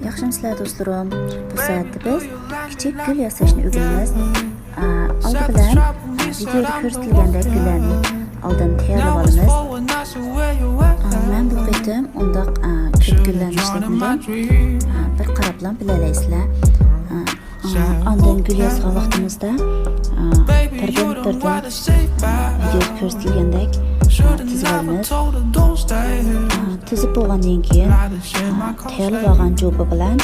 Yaxshimisilar do'stlarim. Bu saatda biz kichik gul yasashni o'rganamiz. Oldi bilan videoda ko'rsatilgandek gullarni oldin tayyorlab olamiz. Men bu qitim undaq ko'p gullarni ishlatmagan. Bir qarab bilan bilaysizlar. Ondan gul yasgan vaqtimizda birdan videoda ko'rsatilgandek tizib olamiz. Tizib bo'lgandan keyin tayyorlab olgan jo'ba bilan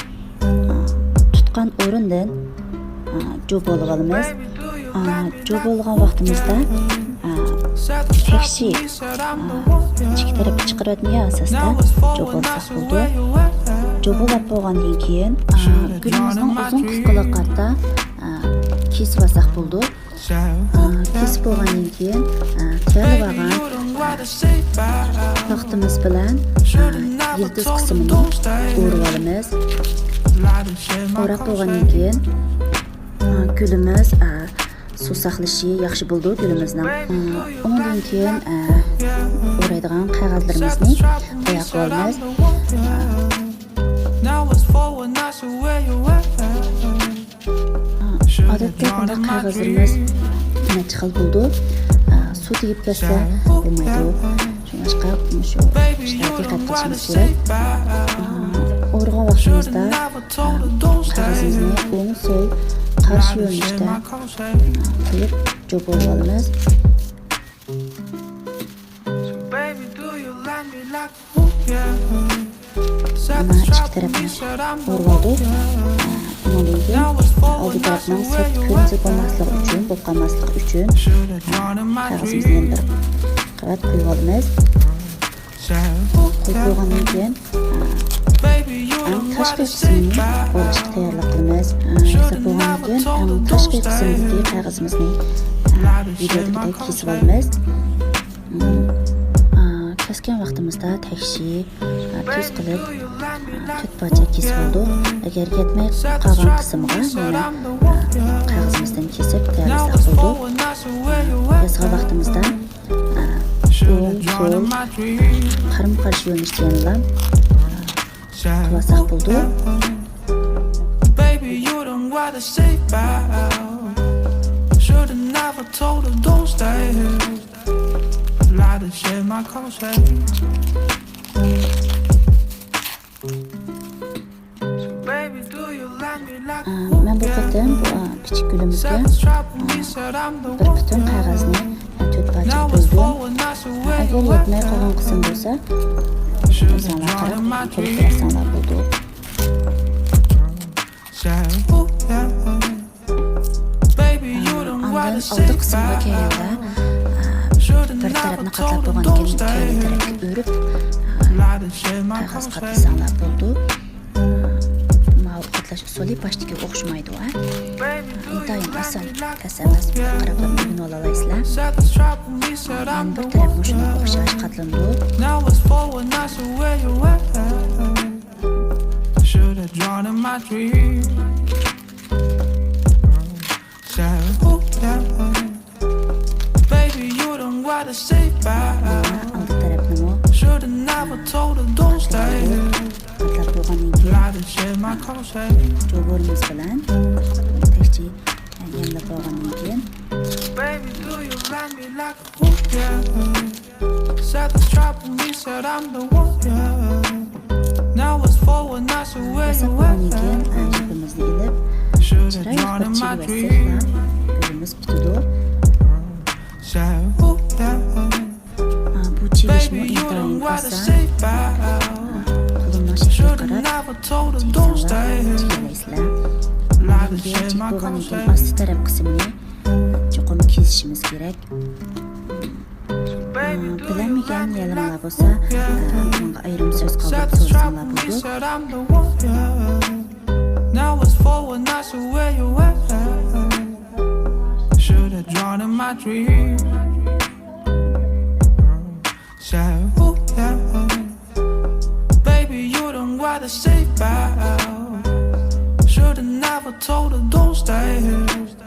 tutgan o'rindan jo'ba olib olamiz. Jo'ba olgan vaqtimizda tekshi ichki tarafga chiqaradigan asosda jo'ba olsak bo'ldi. Jo'balab bo'lgandan keyin gulimizning uzun qisqalig'i qarata kesib olsak bo'ldi. Kesib bo'lgandan keyin tayyorlab olgan vaqtimiz bilan yıldız qismini o'rib olamiz. O'rab bo'lgandan keyin gulimiz suv saqlashi yaxshi bo'ldi gulimizning. Undan keyin o'raydigan qog'ozlarimizni tayyor qilamiz. Odatda bunday qog'ozlarimiz necha xil bo'ldi. Suv tegib ketsa bo'lmaydi. Shunga shu ishlarga diqqat qilishimiz kerak. O'rg'an vaqtimizda qog'ozimizni o'ng so'l qarshi yo'nalishda qo'yib jo'ba olib olamiz. Ichki tarafini o'rib oldik. Undan keyin oldi tarafdan sut ko'rinib bo'lmasligi uchun, bo'lib qolmasligi uchun qog'ozimizni bir qavat qo'yib olamiz. Qo'yib bo'lgandan keyin tashqi qismini o'rishga tayyorlab qilamiz. Kesib bo'lgandan keyin tashqi qismidagi qog'ozimizni videoda kesib olamiz. Kesgan vaqtimizda tekshi tuz qilib 4 parcha kesib oldik. Agar yetmay qolgan qismiga yana qog'ozimizdan kesib tayyorlasak bo'ldi. Kesgan vaqtimizda o'ng so'l qarama-qarshi yo'nalishda yana qilsak bo'ldi. Men bu qitim kichik gulimizga bir butun qog'ozni 4 parcha bo'ldim. Agar yetmay qolgan qism bo'lsa, insonlar qarab qo'llasanglar bo'ldi. Ondan oldi qismga kelganda bir tarafni qatlab bo'lgandan keyin ikkinchi tarafga o'rib qog'oz qatlasanglar bo'ldi. Qatlash usuli boshdagiga o'xshamaydi. Intayin oson tasavvur qarab o'rganib olasizlar. Bir taraf shunga o'xshash qatlandi. Oldi tarafni jo'borimiz bilan tekshi yemlab olgandan keyin jibimizni ilib chiroyli bir chigvasak gulimiz bitadi. Bu chigishni intayin oson. Asli taraf qismini chuqur kesishimiz kerak. Bilamagan yalimlar bo'lsa, bunga ayrim so'z qoldirib so'rasanglar bo'ldi. Should've never told her don't stay here.